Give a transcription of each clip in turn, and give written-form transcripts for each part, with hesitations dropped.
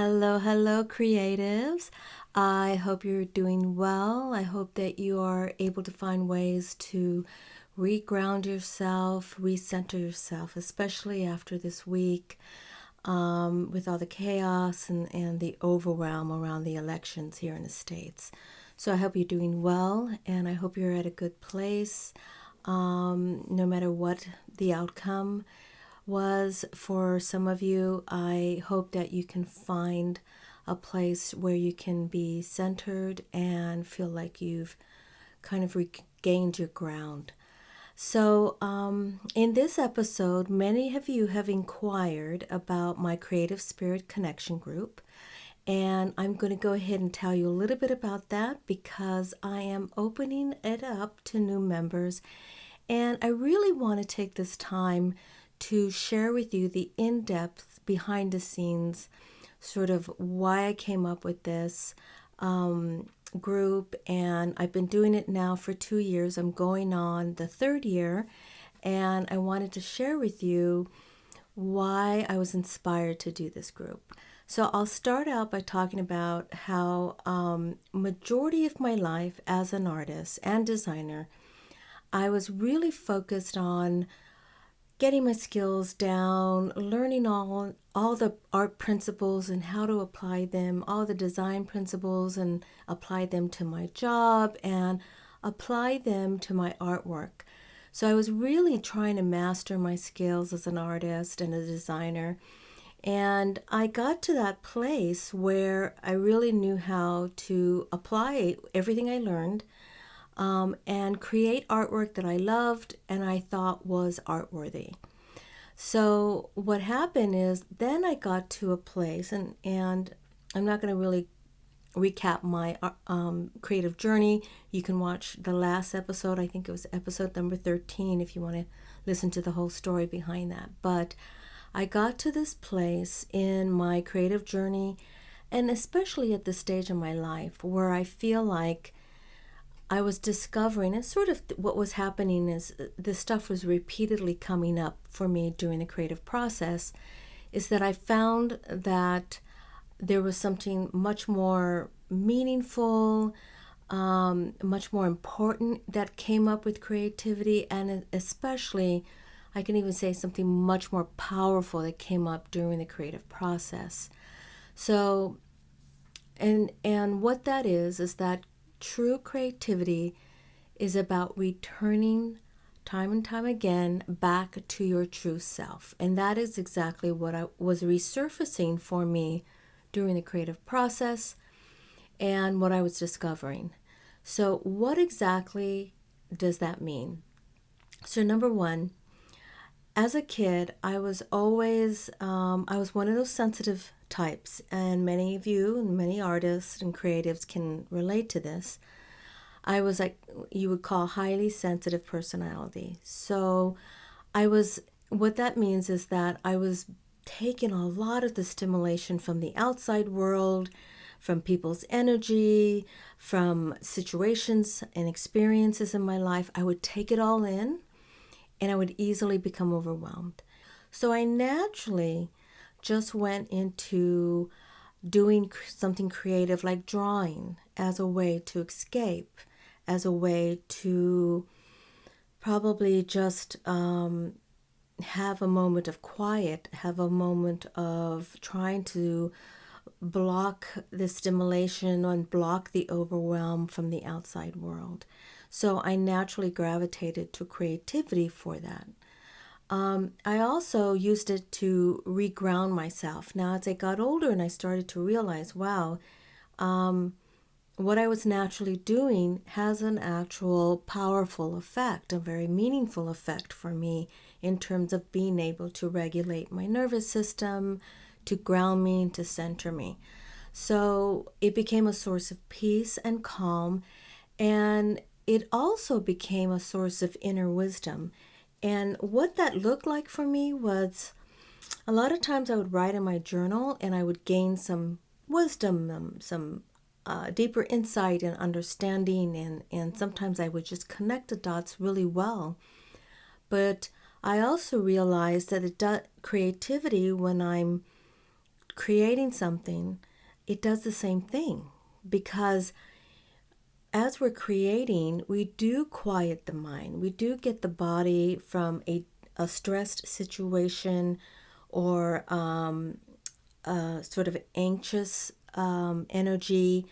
Hello, creatives. I hope you're doing well. I hope that you are able to find ways to reground yourself, recenter yourself, especially after this week with all the chaos and the overwhelm around the elections here in the States. So I hope you're doing well and I hope you're at a good place no matter what the outcome was for some of you. I hope that you can find a place where you can be centered and feel like you've kind of regained your ground. So, in this episode, many of you have inquired about my Creative Spirit Connection group, and I'm going to go ahead and tell you a little bit about that because I am opening it up to new members, and I really want to take this time to share with you the in-depth, behind-the-scenes sort of why I came up with this group, and I've been doing it now for 2 years. I'm going on the third year, and I wanted to share with you why I was inspired to do this group. So I'll start out by talking about how majority of my life as an artist and designer, I was really focused on getting my skills down, learning all the art principles and how to apply them, all the design principles and apply them to my job and apply them to my artwork. So I was really trying to master my skills as an artist and a designer. And I got to that place where I really knew how to apply everything I learned and create artwork that I loved and I thought was artworthy. So what happened is then I got to a place, and I'm not going to really recap my creative journey. You can watch the last episode. I think it was episode number 13 if you want to listen to the whole story behind that. But I got to this place in my creative journey, and especially at this stage in my life where I feel like I was discovering, and sort of what was happening is this stuff was repeatedly coming up for me during the creative process, is that I found that there was something much more meaningful, much more important that came up with creativity, and especially, I can even say something much more powerful that came up during the creative process. So, and what that is that true creativity is about returning time and time again back to your true self. And that is exactly what I was resurfacing for me during the creative process and what I was discovering. So what exactly does that mean? So number one, as a kid, I was always, I was one of those sensitive types, and many of you and many artists and creatives can relate to this. I was like, you would call highly sensitive personality. So what that means is that I was taking a lot of the stimulation from the outside world, from people's energy, from situations and experiences in my life. I would take it all in and I would easily become overwhelmed. So I naturally just went into doing something creative like drawing as a way to escape, as a way to probably just have a moment of quiet, have a moment of trying to block the stimulation and block the overwhelm from the outside world. So I naturally gravitated to creativity for that. I also used it to reground myself. Now, as I got older and I started to realize, wow, what I was naturally doing has an actual powerful effect, a very meaningful effect for me in terms of being able to regulate my nervous system, to ground me, and to center me. So it became a source of peace and calm, and it also became a source of inner wisdom. And what that looked like for me was a lot of times I would write in my journal and I would gain some wisdom, some deeper insight and understanding, and sometimes I would just connect the dots really well. But I also realized that creativity, when I'm creating something, it does the same thing, because as we're creating, we do quiet the mind. We do get the body from a stressed situation or sort of anxious energy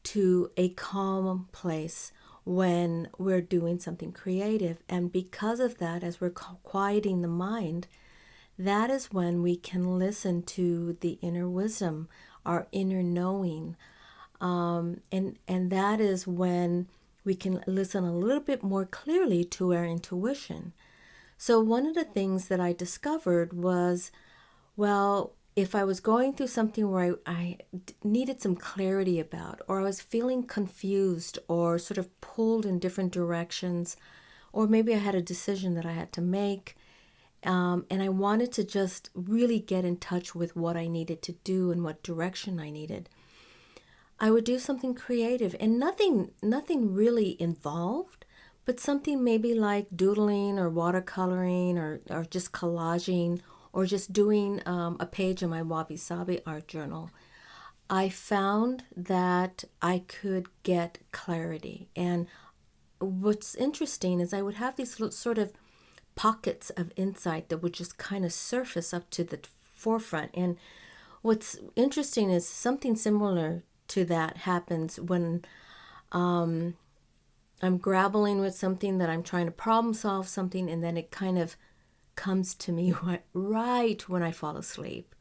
to a calm place when we're doing something creative. And because of that, as we're quieting the mind, that is when we can listen to the inner wisdom, our inner knowing. And that is when we can listen a little bit more clearly to our intuition. So one of the things that I discovered was, well, if I was going through something where I needed some clarity about, or I was feeling confused or sort of pulled in different directions, or maybe I had a decision that I had to make, and I wanted to just really get in touch with what I needed to do and what direction I needed, I would do something creative, and nothing really involved, but something maybe like doodling or watercoloring or just collaging or just doing a page in my Wabi Sabi art journal. I found that I could get clarity. And what's interesting is I would have these sort of pockets of insight that would just kind of surface up to the forefront. And what's interesting is something similar to that happens when I'm grappling with something that I'm trying to problem solve something, and then it kind of comes to me right when I fall asleep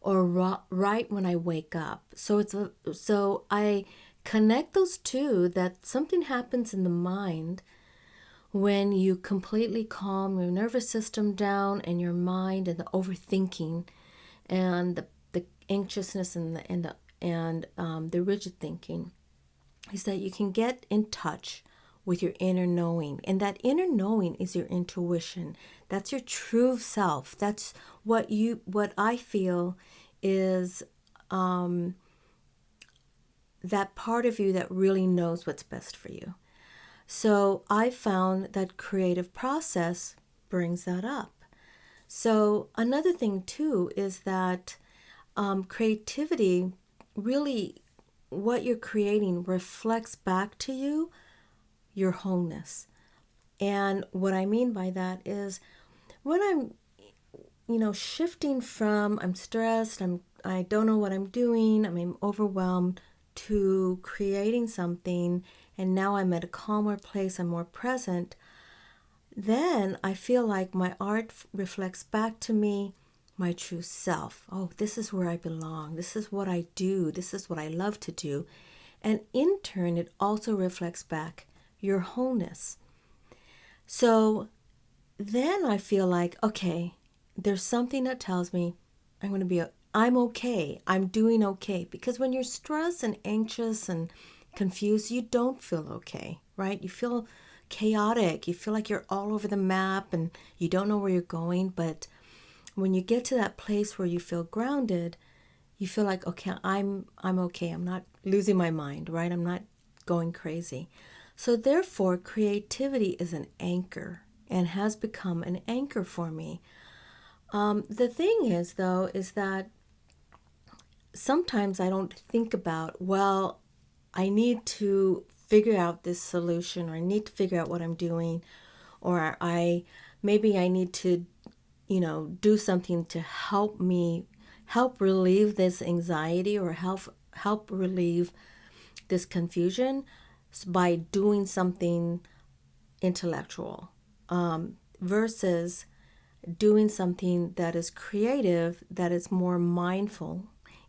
or right when I wake up. So I connect those two, that something happens in the mind when you completely calm your nervous system down and your mind and the overthinking and the anxiousness and the rigid thinking, is that you can get in touch with your inner knowing. And that inner knowing is your intuition. That's your true self. That's what I feel is that part of you that really knows what's best for you. So I found that creative process brings that up. So another thing too is that creativity, really what you're creating reflects back to you your wholeness. And what I mean by that is when I'm, shifting from I'm stressed, I don't know what I'm doing, I'm overwhelmed, to creating something, and now I'm at a calmer place, I'm more present, then I feel like my art reflects back to me my true self. Oh, this is where I belong. This is what I do. This is what I love to do. And in turn, it also reflects back your wholeness. So then I feel like, okay, there's something that tells me I'm okay. I'm doing okay. Because when you're stressed and anxious and confused, you don't feel okay, right? You feel chaotic. You feel like you're all over the map and you don't know where you're going. But when you get to that place where you feel grounded, you feel like, okay, I'm okay. I'm not losing my mind, right? I'm not going crazy. So therefore, creativity is an anchor and has become an anchor for me. The thing is, though, is that sometimes I don't think about, well, I need to figure out this solution, or I need to figure out what I'm doing, or maybe I need to, do something to help relieve this anxiety, or help relieve this confusion by doing something intellectual, versus doing something that is creative, that is more mindful,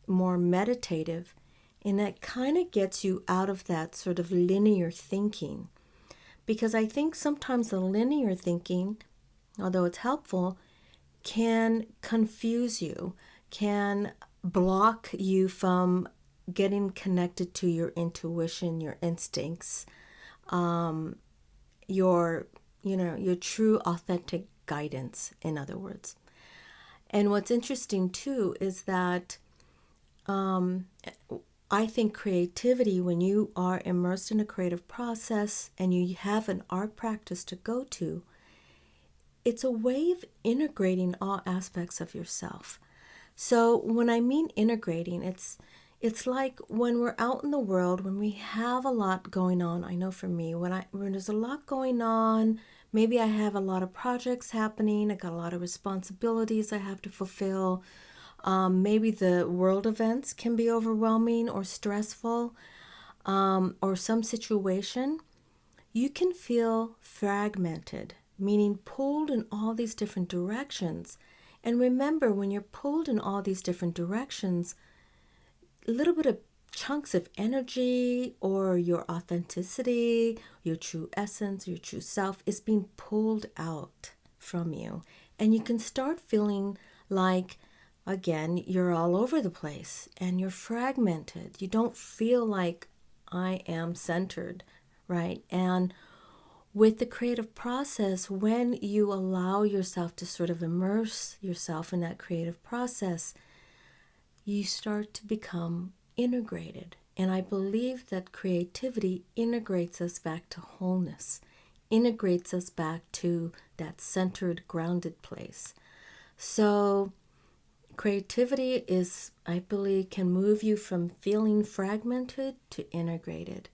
more meditative, and that kind of gets you out of that sort of linear thinking. Because I think sometimes the linear thinking, although it's helpful, can confuse you, can block you from getting connected to your intuition, your instincts, your true authentic guidance, in other words. And what's interesting too is that I think creativity, when you are immersed in a creative process and you have an art practice to go to, it's a way of integrating all aspects of yourself. So when I mean integrating, it's like when we're out in the world, when we have a lot going on. I know for me, when there's a lot going on, maybe I have a lot of projects happening, I got a lot of responsibilities I have to fulfill. Maybe the world events can be overwhelming or stressful, or some situation. You can feel fragmented, meaning pulled in all these different directions. And remember, when you're pulled in all these different directions, a little bit of chunks of energy or your authenticity, your true essence, your true self is being pulled out from you. And you can start feeling like, again, you're all over the place and you're fragmented. You don't feel like I am centered, right? And with the creative process, when you allow yourself to sort of immerse yourself in that creative process, you start to become integrated. And I believe that creativity integrates us back to wholeness, integrates us back to that centered, grounded place. So creativity is, I believe, can move you from feeling fragmented to integrated.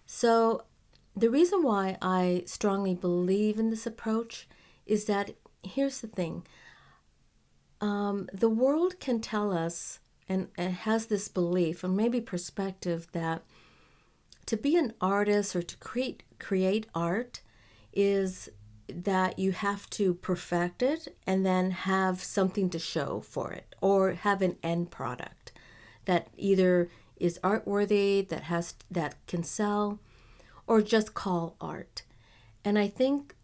So the reason why I strongly believe in this approach is that here's the thing. The world can tell us and has this belief or maybe perspective that to be an artist or to create art is that you have to perfect it and then have something to show for it, or have an end product that either is art worthy, that can sell, or just call art. And I think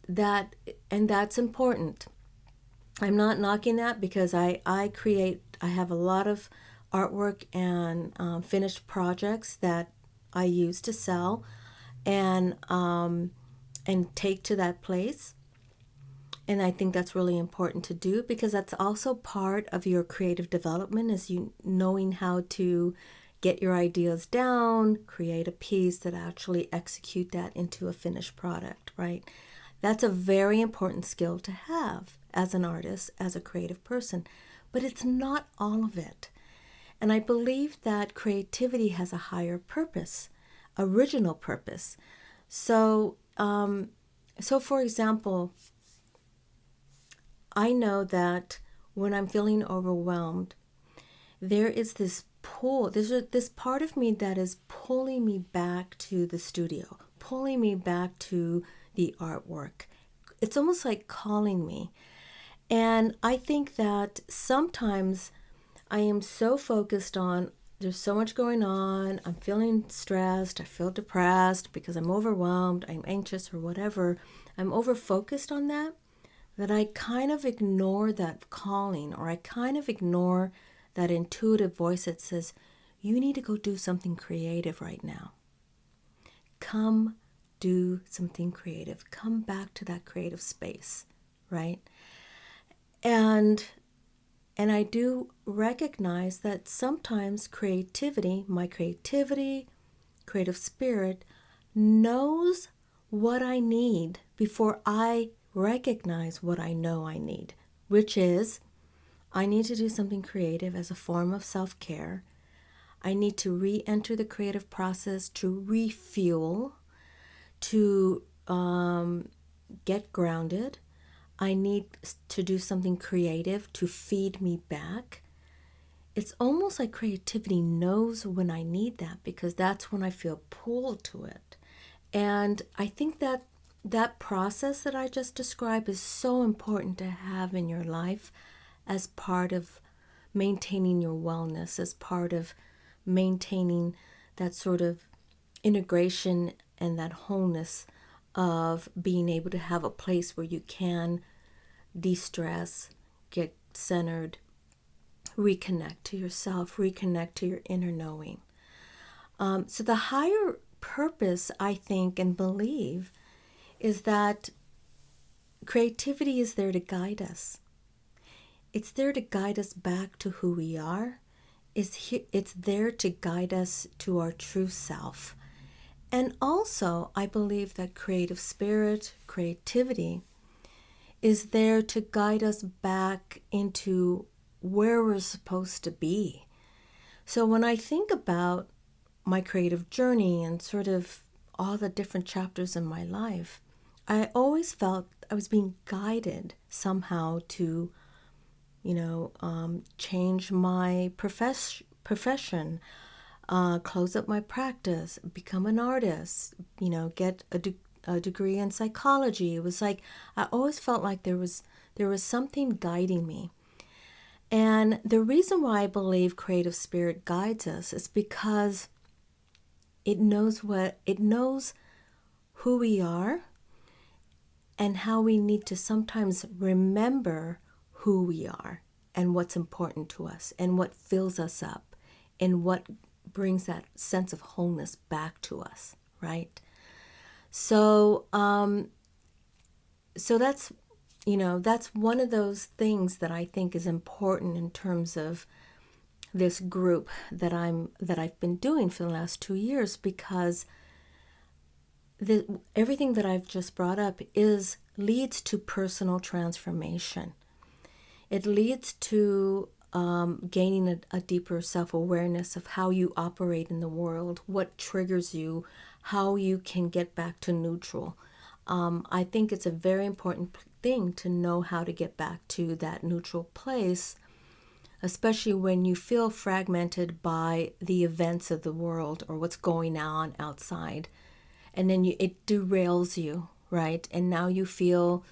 that's important. I'm not knocking that, because I have a lot of artwork and finished projects that I use to sell and take to that place. And I think that's really important to do, because that's also part of your creative development, is you knowing how to get your ideas down, create a piece that actually execute that into a finished product, right? That's a very important skill to have as an artist, as a creative person, but it's not all of it. And I believe that creativity has a higher purpose, original purpose. So for example, I know that when I'm feeling overwhelmed, there is this pull, there's this part of me that is pulling me back to the studio, pulling me back to the artwork. It's almost like calling me. And I think that sometimes I am so focused on, there's so much going on, I'm feeling stressed, I feel depressed because I'm overwhelmed, I'm anxious or whatever. I'm over focused on that I kind of ignore that calling, or I kind of ignore that intuitive voice that says, you need to go do something creative right now. Come do something creative. Come back to that creative space, right? And I do recognize that sometimes my creativity, creative spirit, knows what I need before I recognize what I know I need, which is I need to do something creative as a form of self-care. I need to re-enter the creative process to refuel, to get grounded. I need to do something creative to feed me back. It's almost like creativity knows when I need that, because that's when I feel pulled to it. And I think that process that I just described is so important to have in your life as part of maintaining your wellness, as part of maintaining that sort of integration and that wholeness of being able to have a place where you can de-stress, get centered, reconnect to yourself, reconnect to your inner knowing. So the higher purpose, I think and believe, is that creativity is there to guide us. It's there to guide us back to who we are. It's there to guide us to our true self. And also, I believe that creative spirit, creativity, is there to guide us back into where we're supposed to be. So when I think about my creative journey and sort of all the different chapters in my life, I always felt I was being guided somehow to, change my profession, close up my practice, become an artist, get a degree in psychology. It was like I always felt like there was something guiding me. And the reason why I believe creative spirit guides us is because it knows who we are and how we need to sometimes remember who we are and what's important to us and what fills us up and what brings that sense of wholeness back to us, right? So that's that's one of those things that I think is important in terms of this group that I've been doing for the last 2 years, because everything that I've just brought up leads to personal transformation. It leads to gaining a deeper self-awareness of how you operate in the world, what triggers you, how you can get back to neutral. I think it's a very important thing to know how to get back to that neutral place, especially when you feel fragmented by the events of the world or what's going on outside. And then it derails you, right? And now you feel,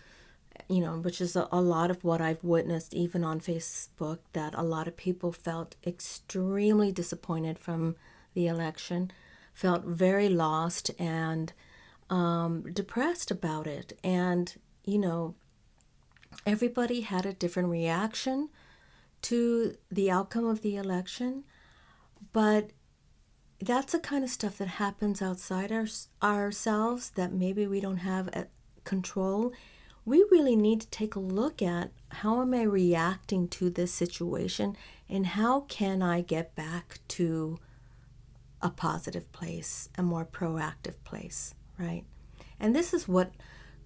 which is a lot of what I've witnessed even on Facebook, that a lot of people felt extremely disappointed from the election, felt very lost and depressed about it. And, everybody had a different reaction to the outcome of the election, but that's the kind of stuff that happens outside ourselves that maybe we don't have control. We really need to take a look at, how am I reacting to this situation and how can I get back to a positive place, a more proactive place, right? And this is what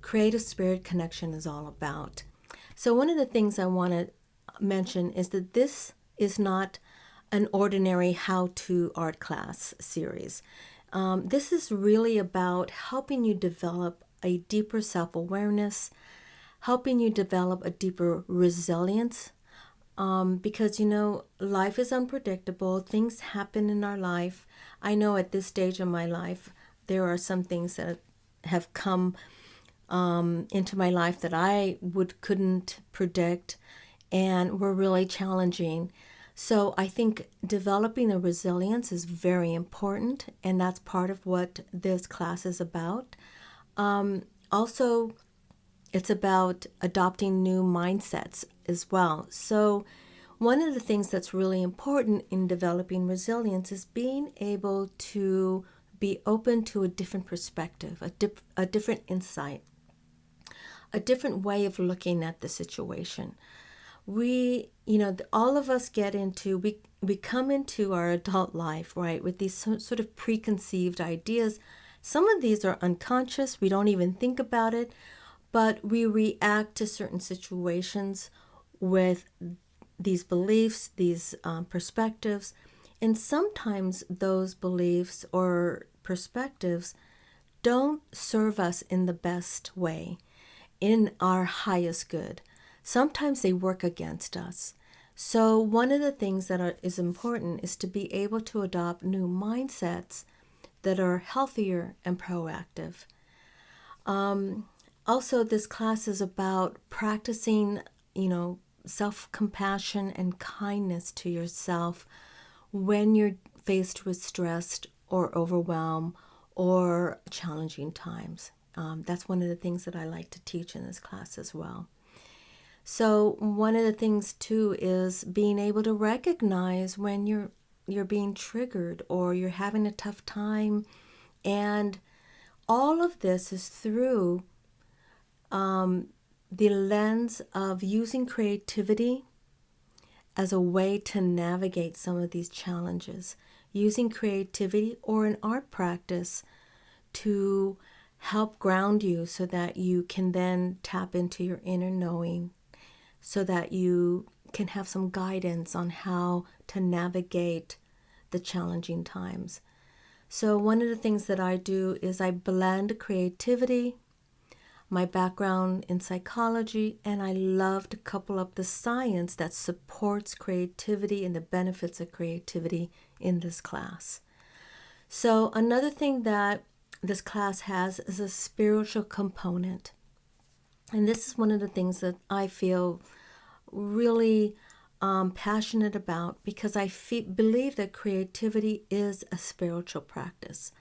Creative Spirit Connection is all about. So one of the things I want to mention is that this is not an ordinary how-to art class series. This is really about helping you develop a deeper self-awareness, helping you develop a deeper resilience, because, life is unpredictable. Things happen in our life. I know at this stage of my life, there are some things that have come into my life that I couldn't predict and were really challenging. So I think developing a resilience is very important, and that's part of what this class is about. Also, it's about adopting new mindsets as well. So one of the things that's really important in developing resilience is being able to be open to a different perspective, a different insight, a different way of looking at the situation. We, all of us we come into our adult life, right, with these sort of preconceived ideas. Some of these are unconscious. We don't even think about it, but we react to certain situations with these beliefs, these perspectives. And sometimes those beliefs or perspectives don't serve us in the best way, in our highest good. Sometimes they work against us. So one of the things that is important is to be able to adopt new mindsets that are healthier and proactive. Also, this class is about practicing, self-compassion and kindness to yourself when you're faced with stress or overwhelm or challenging times. That's one of the things that I like to teach in this class as well. So one of the things too is being able to recognize when you're being triggered or you're having a tough time, and all of this is through the lens of using creativity as a way to navigate some of these challenges, using creativity or an art practice to help ground you so that you can then tap into your inner knowing, so that you can have some guidance on how to navigate the challenging times. So one of the things that I do is I blend creativity, my background in psychology, and I love to couple up the science that supports creativity and the benefits of creativity in this class. So another thing that this class has is a spiritual component. And this is one of the things that I feel really passionate about, because I believe that creativity is a spiritual practice.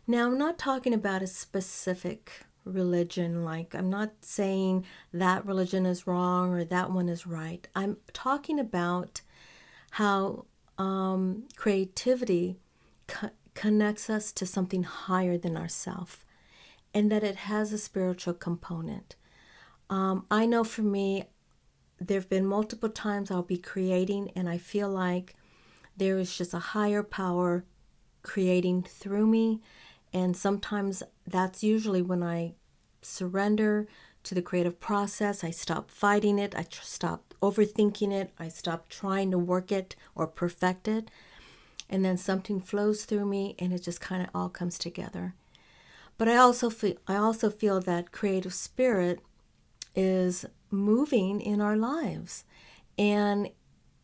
Now, I'm not talking about a specific religion, like I'm not saying that religion is wrong or that one is right. I'm talking about how creativity connects us to something higher than ourselves, and that it has a spiritual component. I know for me, there have been multiple times I'll be creating and I feel like there is just a higher power creating through me. And sometimes that's usually when I surrender to the creative process. I stop fighting it. I stop overthinking it. I stop trying to work it or perfect it. And then something flows through me and it just kind of all comes together. But I also feel that creative spirit is moving in our lives. And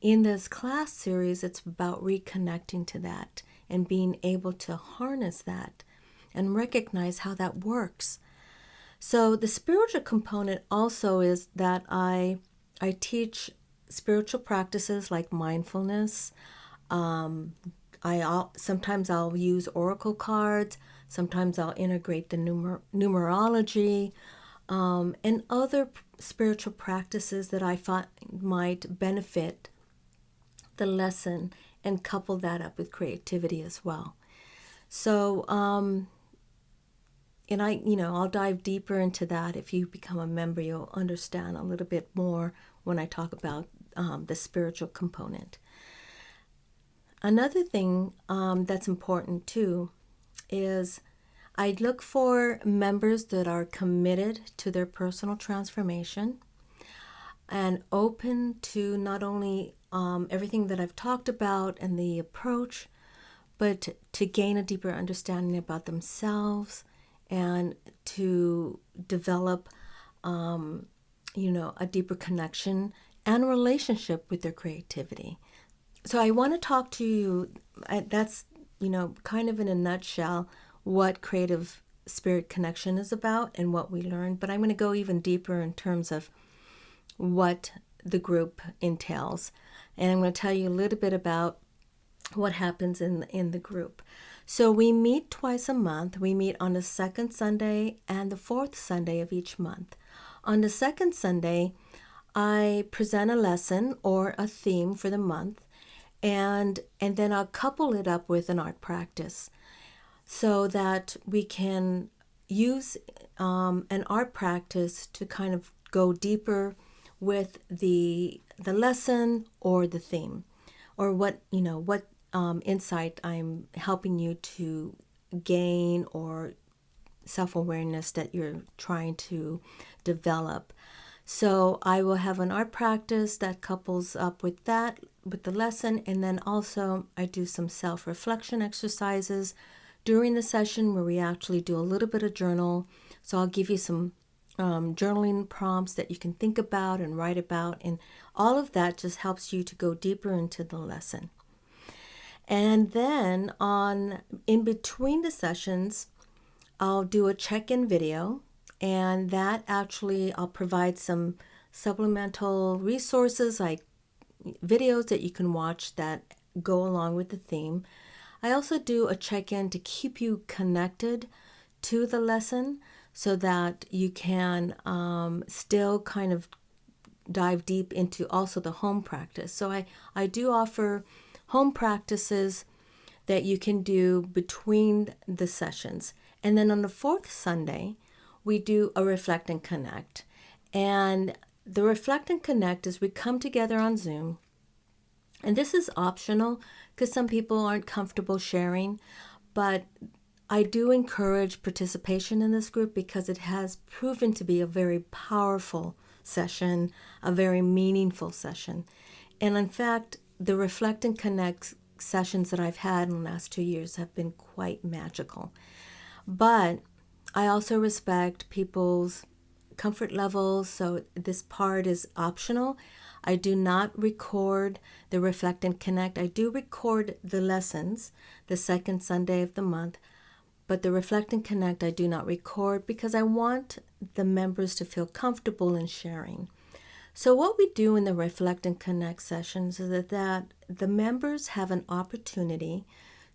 in this class series, it's about reconnecting to that and being able to harness that and recognize how that works. So the spiritual component also is that I teach spiritual practices like mindfulness. Sometimes I'll use oracle cards. Sometimes I'll integrate the numerology. And other spiritual practices that I find might benefit the lesson, and couple that up with creativity as well. So, and I'll dive deeper into that. If you become a member, you'll understand a little bit more when I talk about the spiritual component. Another thing that's important too is I look for members that are committed to their personal transformation and open to not only everything that I've talked about and the approach, but to gain a deeper understanding about themselves and to develop, a deeper connection and relationship with their creativity. So I want to talk to you, that's, kind of in a nutshell, what creative spirit connection is about and what we learn. But I'm going to go even deeper in terms of what the group entails. And I'm going to tell you a little bit about what happens in the group. So we meet twice a month. We meet on the second Sunday and the fourth Sunday of each month. On the second Sunday, I present a lesson or a theme for the month, and then I'll couple it up with an art practice so that we can use an art practice to kind of go deeper with the lesson or the theme, or what insight I'm helping you to gain, or self-awareness that you're trying to develop. So I will have an art practice that couples up with that, with the lesson, and then also I do some self-reflection exercises during the session where we actually do a little bit of journal. So I'll give you some journaling prompts that you can think about and write about, and all of that just helps you to go deeper into the lesson. And then in between the sessions, I'll do a check-in video, and that actually I'll provide some supplemental resources like videos that you can watch that go along with the theme. I also do a check-in to keep you connected to the lesson so that you can still kind of dive deep into also the home practice. So I do offer home practices that you can do between the sessions. And then on the fourth Sunday, we do a Reflect and Connect. And the Reflect and Connect is we come together on Zoom. And this is optional because some people aren't comfortable sharing, but I do encourage participation in this group because it has proven to be a very powerful session, a very meaningful session. And in fact, the Reflect and Connect sessions that I've had in the last 2 years have been quite magical. But I also respect people's comfort levels, so this part is optional. I do not record the Reflect and Connect. I do record the lessons the second Sunday of the month, but the Reflect and Connect I do not record because I want the members to feel comfortable in sharing. So what we do in the Reflect and Connect sessions is that the members have an opportunity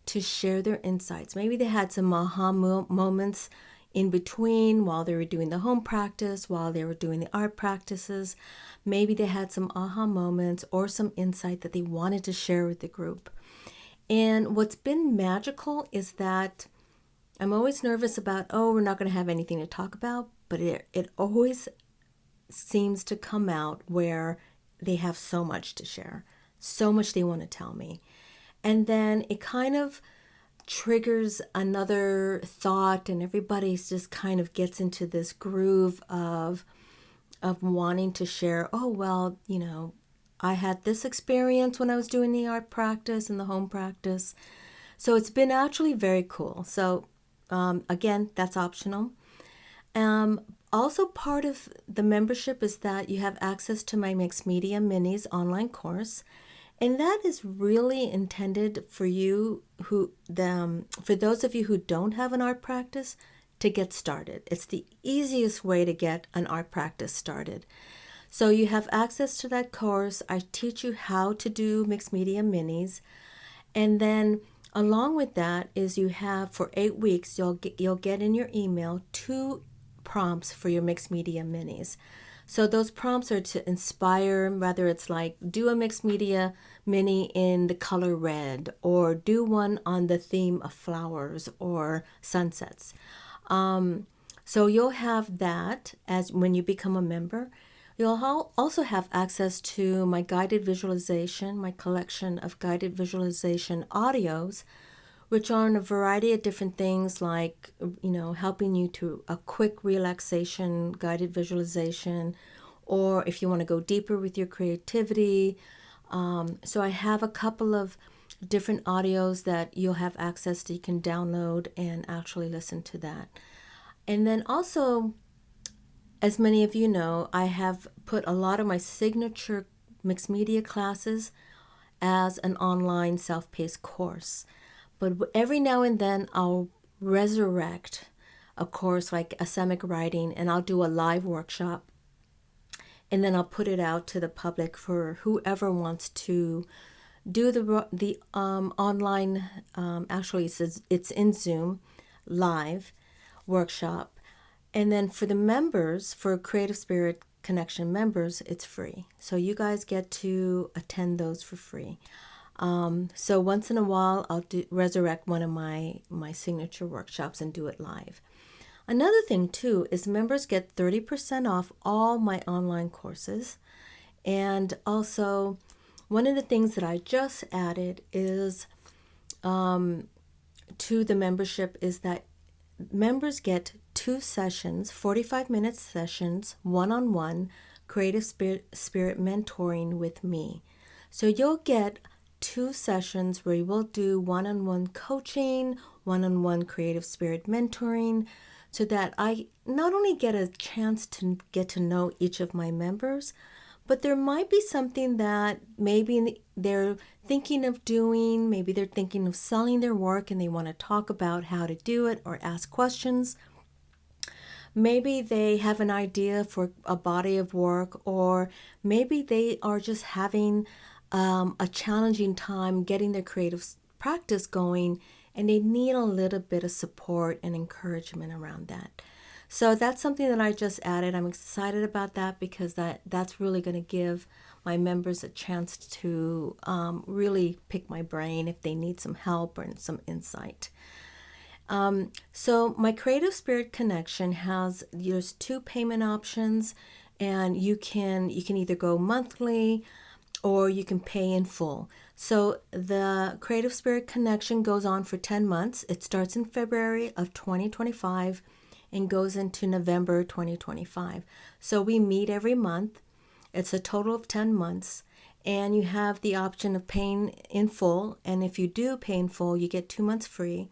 to share their insights. Maybe they had some aha moments in between while they were doing the home practice, while they were doing the art practices. Maybe they had some aha moments or some insight that they wanted to share with the group. And what's been magical is that I'm always nervous about, we're not going to have anything to talk about, but it always seems to come out where they have so much to share, so much they want to tell me. And then it kind of triggers another thought, and everybody just kind of gets into this groove of wanting to share, I had this experience when I was doing the art practice and the home practice. So it's been actually very cool. So again, that's optional. Also part of the membership is that you have access to my Mixed Media Minis online course. And that is really intended for you for those of you who don't have an art practice to get started. It's the easiest way to get an art practice started. So you have access to that course. I teach you how to do Mixed Media Minis. And then along with that is you have for 8 weeks, you'll get in your email 2 prompts for your Mixed Media Minis. So those prompts are to inspire, whether it's like do a Mixed Media Mini in the color red, or do one on the theme of flowers or sunsets. So you'll have that as when you become a member. You'll also have access to my guided visualization, my collection of guided visualization audios, which are on a variety of different things like, helping you to a quick relaxation guided visualization, or if you want to go deeper with your creativity. So I have a couple of different audios that you'll have access to. You can download and actually listen to that. And then also, as many of you know, I have put a lot of my signature mixed media classes as an online self-paced course. But every now and then I'll resurrect a course like Asemic writing, and I'll do a live workshop. And then I'll put it out to the public for whoever wants to do the online, actually it's in Zoom, live workshop. And then for the members, for Creative Spirit Connection members, it's free. So you guys get to attend those for free. So once in a while, I'll resurrect one of my signature workshops and do it live. Another thing too is members get 30% off all my online courses. And also, one of the things that I just added is to the membership is that members get 2 sessions, 45-minute sessions, one-on-one Creative Spirit mentoring with me. So you'll get 2 sessions where you will do one-on-one coaching, one-on-one Creative Spirit mentoring, so that I not only get a chance to get to know each of my members, but there might be something that maybe they're thinking of doing, maybe they're thinking of selling their work and they want to talk about how to do it or ask questions. Maybe they have an idea for a body of work, or maybe they are just having a challenging time getting their creative practice going, and they need a little bit of support and encouragement around that. So that's something that I just added. I'm excited about that because that's really going to give my members a chance to really pick my brain if they need some help or some insight. So my Creative Spirit Connection there's 2 payment options, and you can either go monthly or you can pay in full. So the Creative Spirit Connection goes on for 10 months. It starts in February of 2025, and goes into November 2025. So we meet every month. It's a total of 10 months. And you have the option of paying in full. And if you do pay in full, you get 2 months free.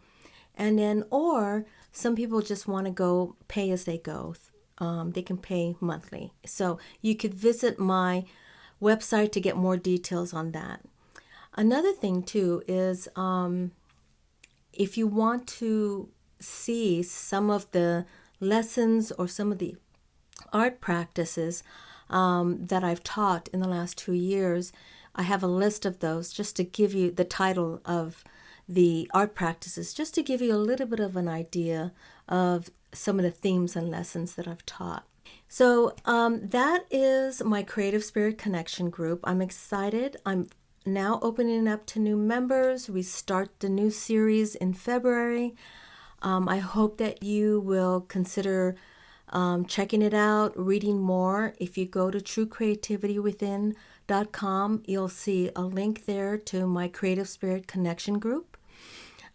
And then, or some people just want to go pay as they go. They can pay monthly. So you could visit my website to get more details on that. Another thing too is if you want to see some of the lessons or some of the art practices that I've taught in the last 2 years, I have a list of those just to give you the title of the art practices, just to give you a little bit of an idea of some of the themes and lessons that I've taught. So that is my Creative Spirit Connection group. I'm excited. I'm now opening up to new members. We start the new series in February. I hope that you will consider checking it out, reading more. If you go to truecreativitywithin.com, you'll see a link there to my Creative Spirit Connection group.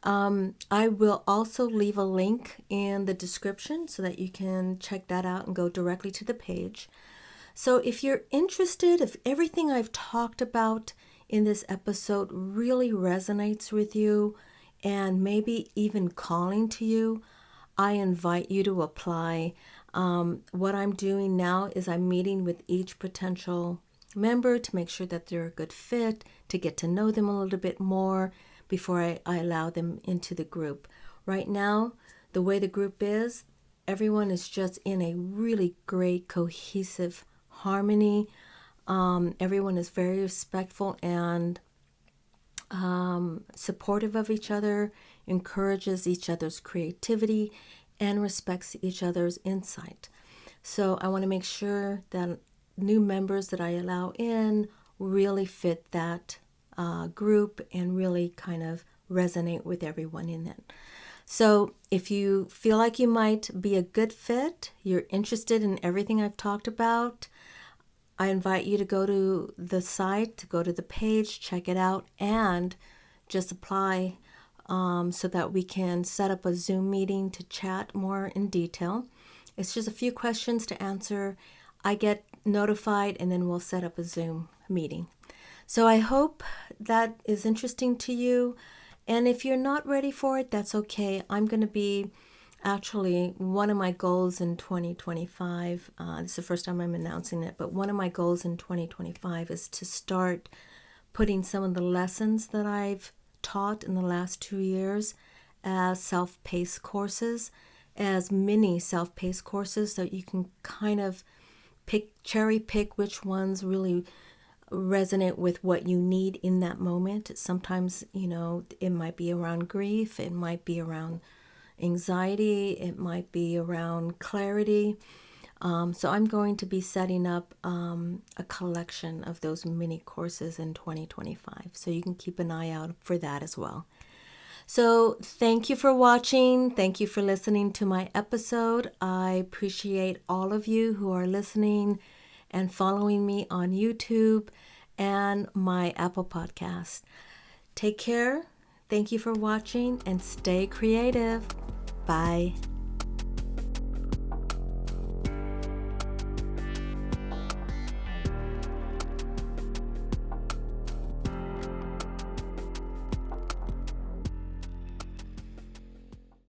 I will also leave a link in the description so that you can check that out and go directly to the page. So if you're interested, if everything I've talked about in this episode really resonates with you and maybe even calling to you, I invite you to apply. What I'm doing now is I'm meeting with each potential member to make sure that they're a good fit, to get to know them a little bit more before I allow them into the group. Right now, the way the group is, everyone is just in a really great cohesive harmony. Everyone is very respectful and supportive of each other, encourages each other's creativity, and respects each other's insight. So I want to make sure that new members that I allow in really fit that group and really kind of resonate with everyone in it. So if you feel like you might be a good fit, you're interested in everything I've talked about, I invite you to go to the site, to go to the page, check it out, and just apply so that we can set up a Zoom meeting to chat more in detail. It's just a few questions to answer. I get notified, and then we'll set up a Zoom meeting. So I hope that is interesting to you. And if you're not ready for it, that's okay. I'm going to be actually one of my goals in 2025. This is the first time I'm announcing it, but one of my goals in 2025 is to start putting some of the lessons that I've taught in the last 2 years as self-paced courses, as mini self-paced courses, so you can kind of cherry pick which ones really resonate with what you need in that moment. Sometimes, it might be around grief, it might be around anxiety, it might be around clarity. So I'm going to be setting up a collection of those mini courses in 2025. So you can keep an eye out for that as well. So thank you for watching. Thank you for listening to my episode. I appreciate all of you who are listening and following me on YouTube and my Apple Podcast. Take care. Thank you for watching and stay creative. Bye.